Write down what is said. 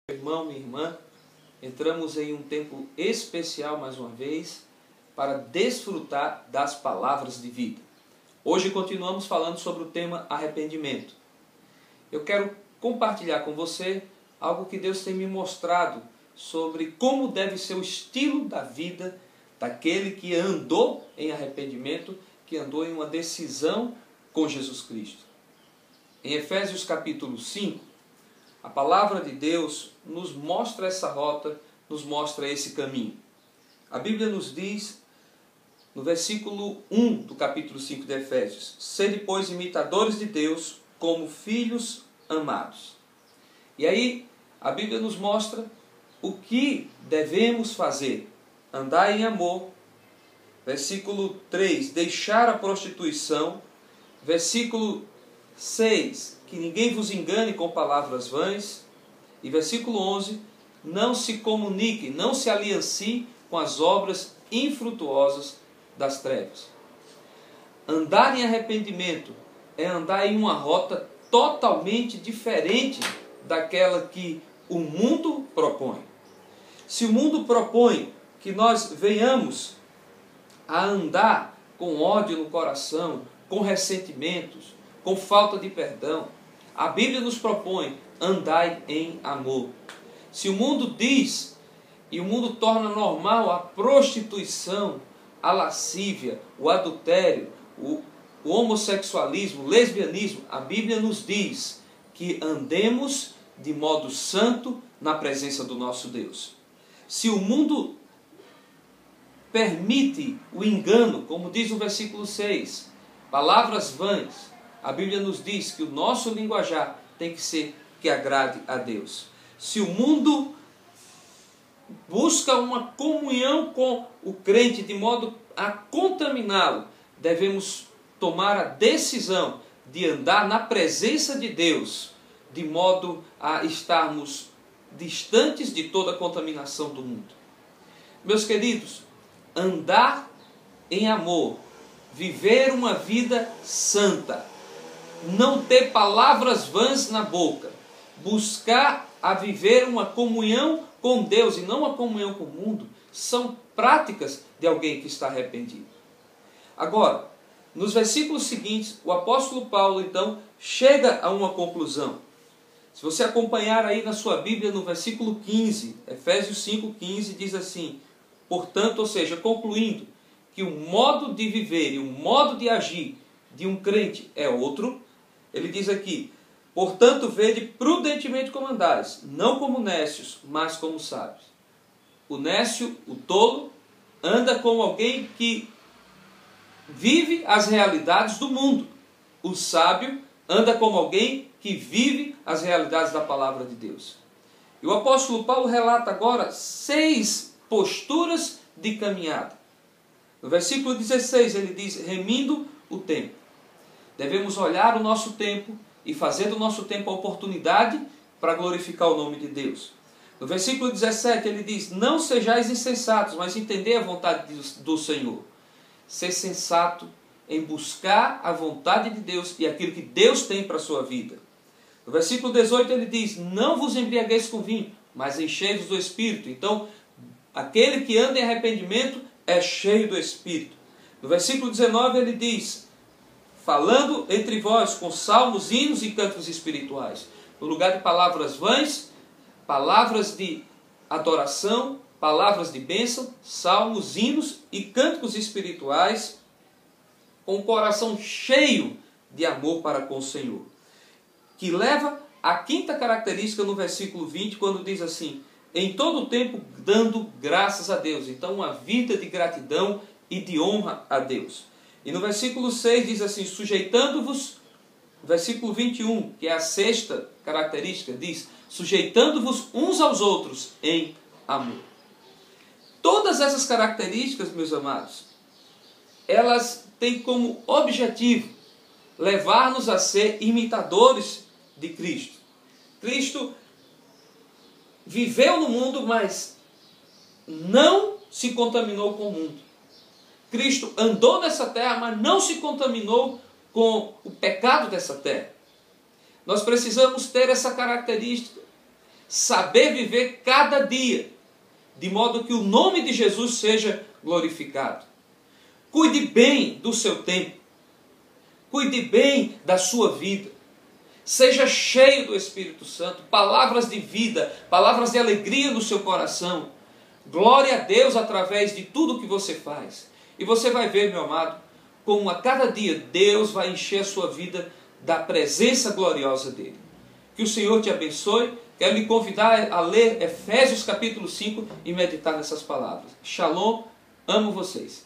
Irmão, minha irmã, entramos em um tempo especial mais uma vez para desfrutar das palavras de vida. Hoje continuamos falando sobre o tema arrependimento. Eu quero compartilhar com você algo que Deus tem me mostrado sobre como deve ser o estilo da vida daquele que andou em arrependimento, que andou em uma decisão com Jesus Cristo. Em Efésios capítulo 5, a palavra de Deus nos mostra essa rota, nos mostra esse caminho. A Bíblia nos diz, no versículo 1 do capítulo 5 de Efésios: sede, pois, imitadores de Deus, como filhos amados. E aí, a Bíblia nos mostra o que devemos fazer. Andar em amor. Versículo 3, deixar a prostituição. Versículo 6, que ninguém vos engane com palavras vãs. E versículo 11, não se comunique, não se aliancie com as obras infrutuosas das trevas. Andar em arrependimento é andar em uma rota totalmente diferente daquela que o mundo propõe. Se o mundo propõe que nós venhamos a andar com ódio no coração, com ressentimentos, com falta de perdão, a Bíblia nos propõe: andai em amor. Se o mundo diz, e o mundo torna normal a prostituição, a lascívia, o adultério, o homossexualismo, o lesbianismo, a Bíblia nos diz que andemos de modo santo na presença do nosso Deus. Se o mundo permite o engano, como diz o versículo 6, palavras vãs, a Bíblia nos diz que o nosso linguajar tem que ser que agrade a Deus. Se o mundo busca uma comunhão com o crente de modo a contaminá-lo, devemos tomar a decisão de andar na presença de Deus, de modo a estarmos distantes de toda a contaminação do mundo. Meus queridos, andar em amor, viver uma vida santa, não ter palavras vãs na boca, buscar a viver uma comunhão com Deus e não uma comunhão com o mundo, são práticas de alguém que está arrependido. Agora, nos versículos seguintes, o apóstolo Paulo então chega a uma conclusão. Se você acompanhar aí na sua Bíblia, no versículo 15, Efésios 5,15, diz assim: portanto, ou seja, concluindo que o modo de viver e o modo de agir de um crente é outro, ele diz aqui: portanto, vede prudentemente como andais, não como nécios, mas como sábios. O nécio, o tolo, anda como alguém que vive as realidades do mundo. O sábio anda como alguém que vive as realidades da palavra de Deus. E o apóstolo Paulo relata agora 6 posturas de caminhada. No versículo 16 ele diz: remindo o tempo. Devemos olhar o nosso tempo e fazer do nosso tempo a oportunidade para glorificar o nome de Deus. No versículo 17 ele diz: não sejais insensatos, mas entendei a vontade do Senhor. Ser sensato em buscar a vontade de Deus e aquilo que Deus tem para a sua vida. No versículo 18 ele diz: não vos embriagueis com vinho, mas enchei-vos do Espírito. Então, aquele que anda em arrependimento é cheio do Espírito. No versículo 19 ele diz: falando entre vós com salmos, hinos e cânticos espirituais. No lugar de palavras vãs, palavras de adoração, palavras de bênção, salmos, hinos e cânticos espirituais, com o coração cheio de amor para com o Senhor. Que leva à quinta característica no versículo 20, quando diz assim: em todo o tempo dando graças a Deus. Então, uma vida de gratidão e de honra a Deus. E no versículo 6 diz assim: sujeitando-vos, versículo 21, que é a sexta característica, diz: sujeitando-vos uns aos outros em amor. Todas essas características, meus amados, elas têm como objetivo levar-nos a ser imitadores de Cristo. Cristo viveu no mundo, mas não se contaminou com o mundo. Cristo andou nessa terra, mas não se contaminou com o pecado dessa terra. Nós precisamos ter essa característica saber viver cada dia, de modo que o nome de Jesus seja glorificado. Cuide bem do seu tempo. Cuide bem da sua vida. Seja cheio do Espírito Santo. Palavras de vida, palavras de alegria no seu coração. Glória a Deus através de tudo que você faz. E você vai ver, meu amado, como a cada dia Deus vai encher a sua vida da presença gloriosa dele. Que o Senhor te abençoe. Quero lhe convidar a ler Efésios capítulo 5 e meditar nessas palavras. Shalom, amo vocês.